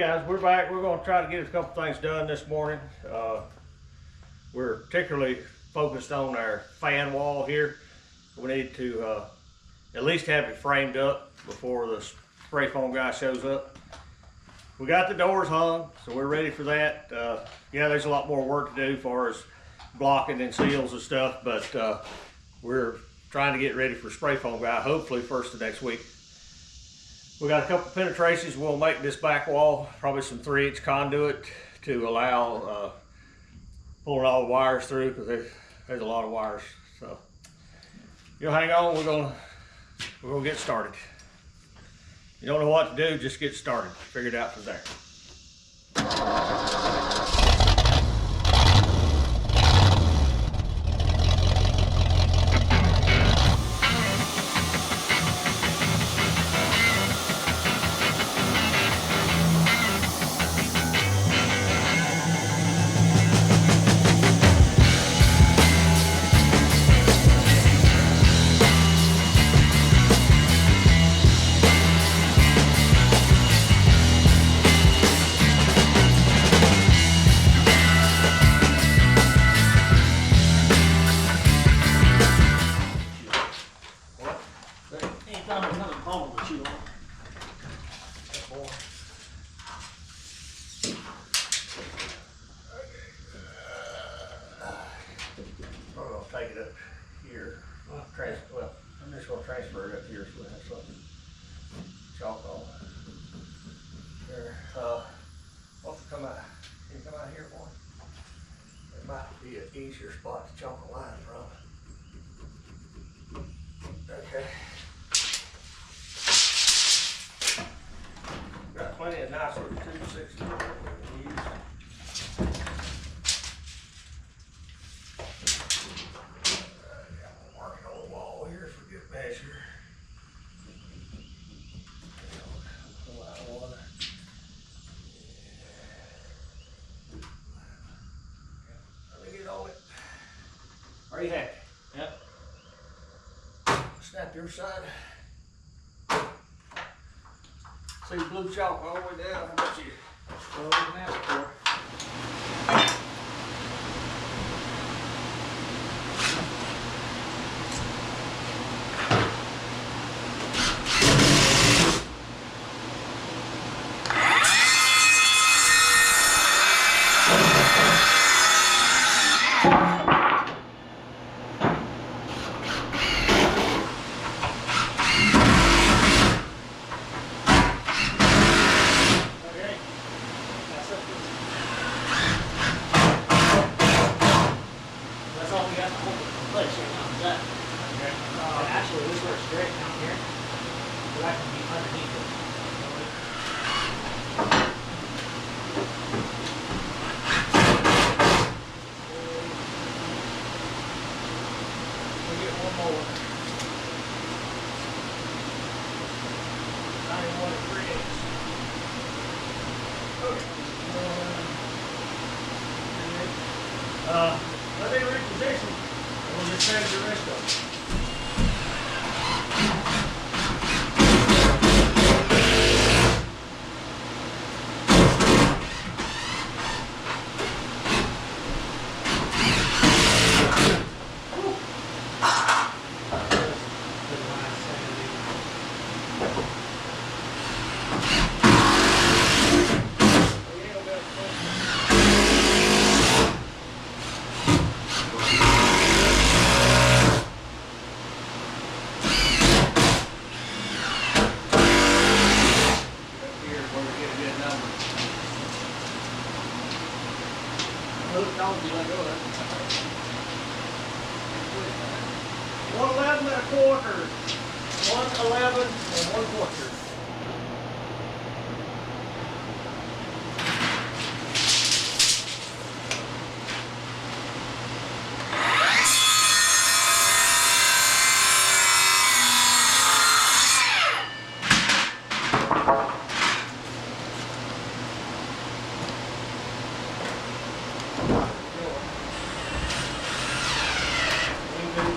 Guys, we're back. We're going to try to get a couple things done this morning. We're particularly focused on our fan wall here. We need to at least have it framed up before the spray foam guy shows up. We got the doors hung, so we're ready for that. Yeah, there's a lot more work to do as far as blocking and seals and stuff, but we're trying to get ready for spray foam guy, hopefully first of next week. We got a couple penetrations we'll make this back wall, probably some 3-inch conduit to allow pulling all the wires through, because there's a lot of wires. So you'll hang on, we're gonna get started. You don't know what to do, just get started. Figure it out from there. Take it up here. Well, I'm just going to transfer it up here so we have something chalk on. There. Wants to come out. Can you come out here, boy? It might be an easier spot to chalk a line from. Okay. Got plenty of nice little 260 we can use. Are you happy? Yep. Snap your side. See the blue chalk all the way down. How much you can ask for? Actually, this works great down here, but I can be underneath it. We'll get one more. 91 3/8. Okay. Let me reposition, and we'll just change the rest of it. $111 1/4, $111 1/4.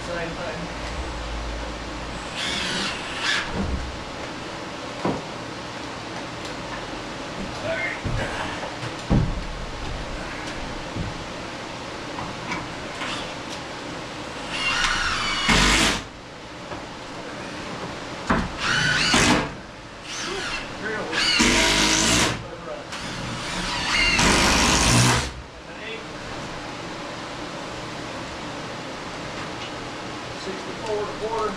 Same thing. quarter.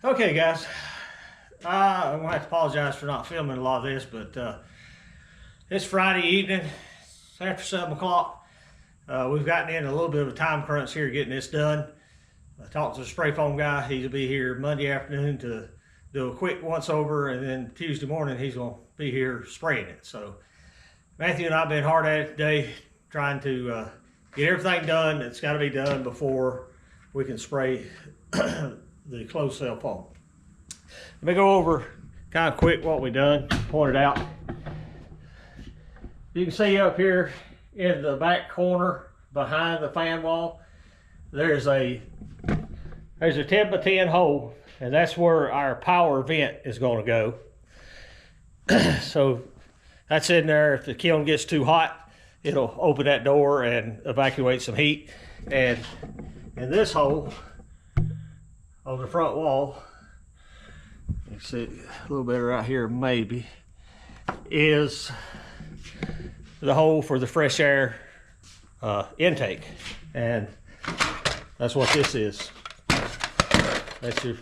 Okay, guys, I'm gonna have to apologize for not filming a lot of this, but it's Friday evening, it's after 7 o'clock. We've gotten in a little bit of a time crunch here getting this done. I talked to the spray foam guy. He'll be here Monday afternoon to do a quick once over, and then Tuesday morning he's gonna be here spraying it. So Matthew and I have been hard at it today, trying to get everything done that's got to be done before we can spray the closed cell foam. Let me go over kind of quick what we done, pointed out. You can see up here in the back corner behind the fan wall, there's a 10 by 10 hole, and that's where our power vent is going to go. So that's in there. If the kiln gets too hot, it'll open that door and evacuate some heat. And in this hole on the front wall, you can see it a little better right here maybe, is the hole for the fresh air intake. And that's what this is. That's your,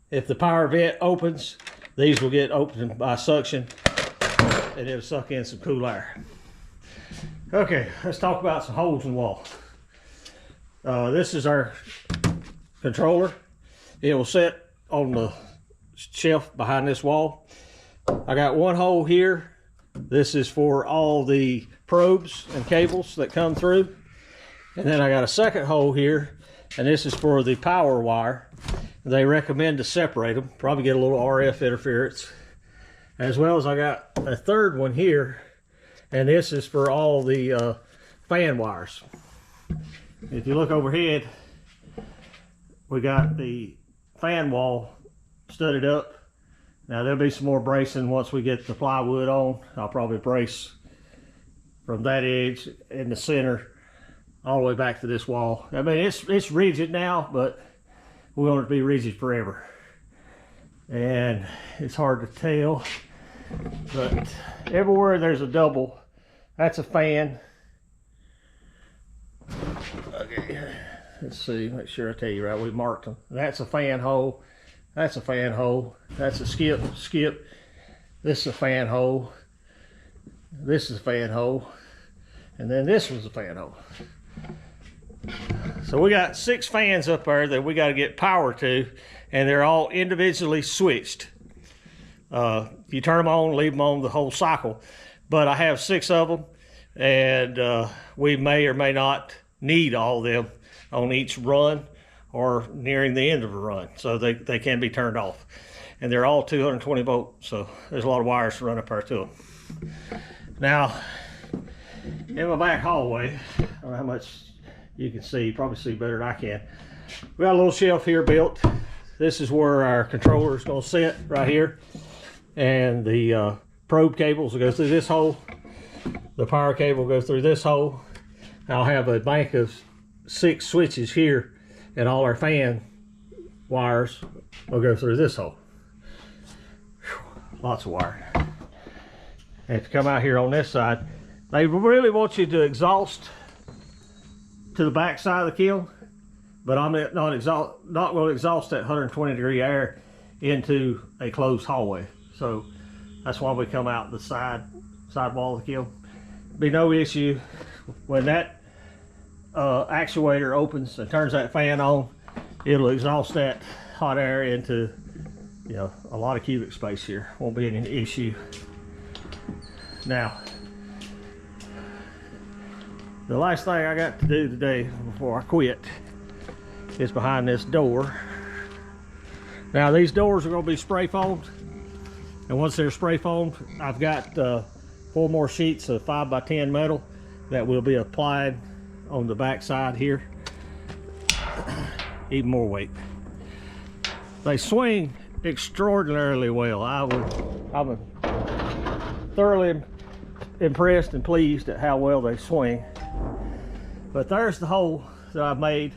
if the power vent opens, these will get opened by suction and it'll suck in some cool air. Okay, let's talk about some holes in the wall. This is our controller. It will sit on the shelf behind this wall. I got one hole here. This is for all the probes and cables that come through. And then I got a second hole here, and this is for the power wire. They recommend to separate them, probably get a little RF interference. As well as I got a third one here, and this is for all the fan wires. If you look overhead, we got the fan wall studded up. Now there'll be some more bracing once we get the plywood on. I'll probably brace from that edge in the center all the way back to this wall. I mean, it's rigid now, but we want it to be rigid forever. And it's hard to tell, but everywhere there's a double, that's a fan. Okay, let's see, make sure I tell you right, we marked them. That's a fan hole, that's a fan hole, that's a skip. This is a fan hole, this is a fan hole, and then this was a fan hole. So we got 6 fans up there that we got to get power to, and they're all individually switched. You turn them on, leave them on the whole cycle, but I have 6 of them, and we may or may not need all of them on each run or nearing the end of a run, so they can be turned off. And they're all 220 volt, so there's a lot of wires to run up there to them. Now, in my back hallway, I don't know how much you can see, you probably see better than I can. We got a little shelf here built. This is where our controller is going to sit right here, and the probe cables will go through this hole. The power cable will go through this hole, I'll have a bank of 6 switches here, and all our fan wires will go through this hole. Whew, lots of wire. And if you come out here on this side, they really want you to exhaust to the back side of the kiln, but I'm not going to exhaust that 120-degree air into a closed hallway. So that's why we come out the side wall of the kiln. Be no issue when that actuator opens and turns that fan on. It'll exhaust that hot air into, you know, a lot of cubic space here. Won't be any issue. Now, the last thing I got to do today before I quit is behind this door. Now these doors are going to be spray foamed, and once they're spray foamed, I've got 4 more sheets of 5x10 metal that will be applied on the back side here. Even more weight. They swing extraordinarily well. I'm thoroughly impressed and pleased at how well they swing. But there's the hole that I've made,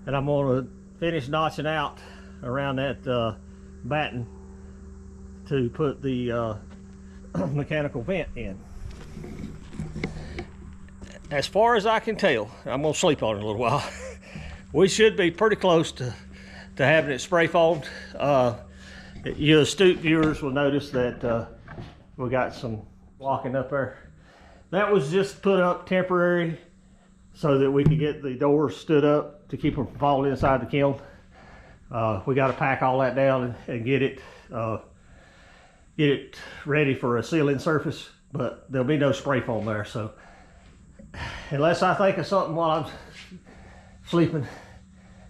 and I'm going to finish notching out around that batten to put the mechanical vent in. As far as I can tell, I'm going to sleep on it a little while. We should be pretty close to having it spray foamed. You astute viewers will notice that we got some blocking up there. That was just put up temporary so that we could get the doors stood up to keep them from falling inside the kiln. We got to pack all that down and get it ready for a sealing surface, but there'll be no spray foam there. So unless I think of something while I'm sleeping,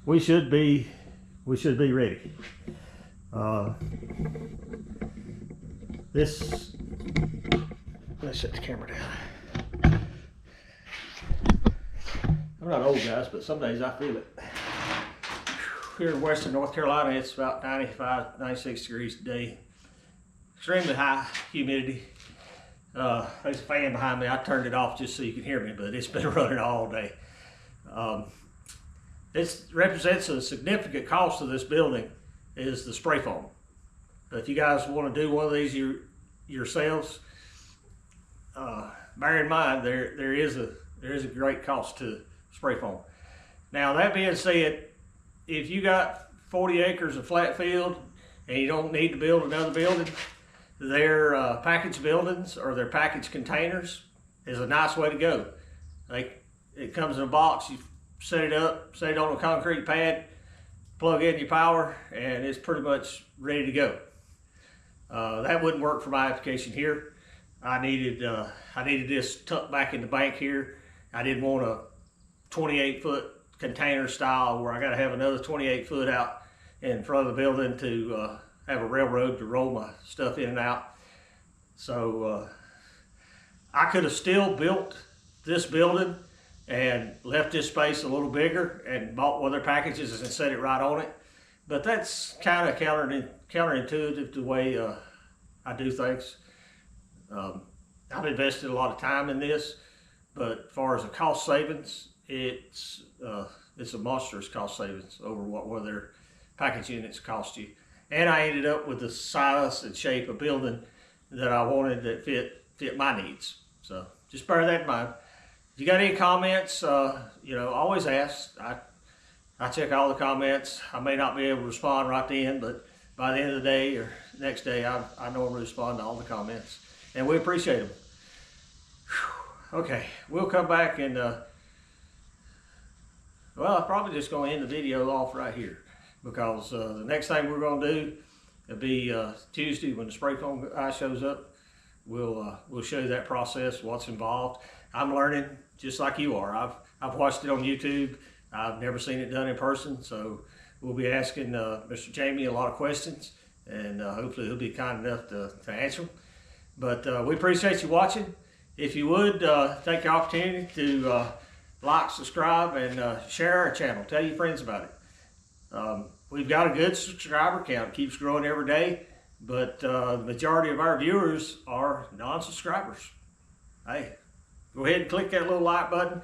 we should be ready. Let's shut the camera down. I'm not old, guys, but some days I feel it. Here in western North Carolina, it's about 95, 96 degrees today. Extremely high humidity. There's a fan behind me. I turned it off just so you can hear me, but it's been running all day. This represents a significant cost of this building is the spray foam. If you guys want to do one of these yourselves, bear in mind there is a great cost to spray foam. Now that being said, if you got 40 acres of flat field and you don't need to build another building, their package buildings or their package containers is a nice way to go. It comes in a box, you set it up, set it on a concrete pad, plug in your power, and it's pretty much ready to go. That wouldn't work for my application here. I needed this tucked back in the bank here. I didn't want a 28-foot container style where I got to have another 28 foot out in front of the building to have a railroad to roll my stuff in and out. So I could have still built this building and left this space a little bigger and bought one of their packages and set it right on it. But that's kind of counterintuitive to the way I do things. I've invested a lot of time in this, but as far as the cost savings, it's a monstrous cost savings over what their package units cost you. And I ended up with the size and shape of building that I wanted that fit my needs. So just bear that in mind. If you got any comments, always ask. I check all the comments. I may not be able to respond right then, but by the end of the day or next day, I normally respond to all the comments. And we appreciate them. Okay, we'll come back and, I'm probably just going to end the video off right here because the next thing we're going to do will be Tuesday when the spray foam guy shows up. We'll show you that process, what's involved. I'm learning just like you are. I've watched it on YouTube. I've never seen it done in person, so we'll be asking Mr. Jamie a lot of questions, and hopefully he'll be kind enough to answer them. But we appreciate you watching. If you would, take the opportunity to like, subscribe, and share our channel. Tell your friends about it. We've got a good subscriber count. It keeps growing every day, but the majority of our viewers are non-subscribers. Hey, go ahead and click that little like button.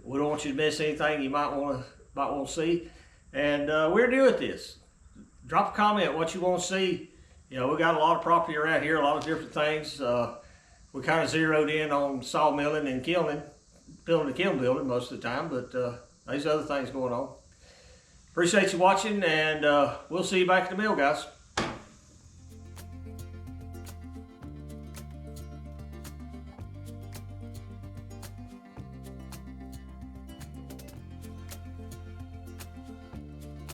We don't want you to miss anything you might want to see. And we're new at this. Drop a comment what you want to see. You know, we got a lot of property around here, a lot of different things. We kind of zeroed in on sawmilling and kilning, building a kiln building most of the time, but there's other things going on. Appreciate you watching, and we'll see you back at the mill, guys.